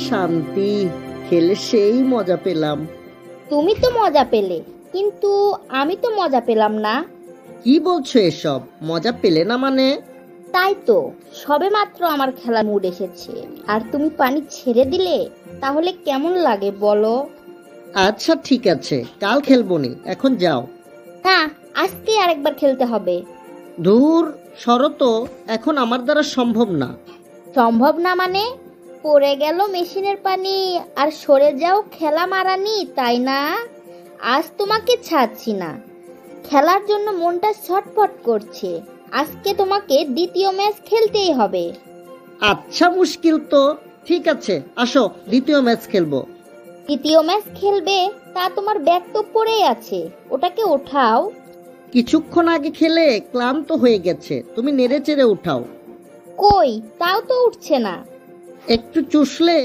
শান্তি, খেলে সেই মজা পেলাম। তুমি তো মজা পেলে, কিন্তু আমি তো মজা পেলাম না। কি বলছো এসব? মজা পেলে না মানে? তাই তো, সবেমাত্র আমার খেলার মুড এসেছে আর তুমি পানি ছেড়ে দিলে, তাহলে কেমন লাগে বলো? আচ্ছা ঠিক আছে, কাল খেলবনি, এখন যাও। না, আজকে আরেকবার খেলতে হবে। দূর সরো তো, এখন আমার দ্বারা সম্ভব না। সম্ভব না মানে? পড়ে গেল মেশিনের পানি আর সরে যাও খেলা মারানি, তাই না? আজ তোমাকে ছাড়ছি না। খেলার জন্য মনটা ছটফট করছে। আজকে তোমাকে দ্বিতীয় ম্যাচ খেলতেই হবে। আচ্ছা মুশকিল তো, ঠিক আছে আসো, দ্বিতীয় ম্যাচ খেলবো। দ্বিতীয় ম্যাচ খেলবে? তা তোমার ব্যাগ তো পড়েই আছে, ওটাকে ওঠাও। কিছুক্ষণ আগে খেলে ক্লান্ত হয়ে গেছে, তুমি নেড়ে চেড়ে উঠাও। কই, তাও তো উঠছে না। একটু চুষলে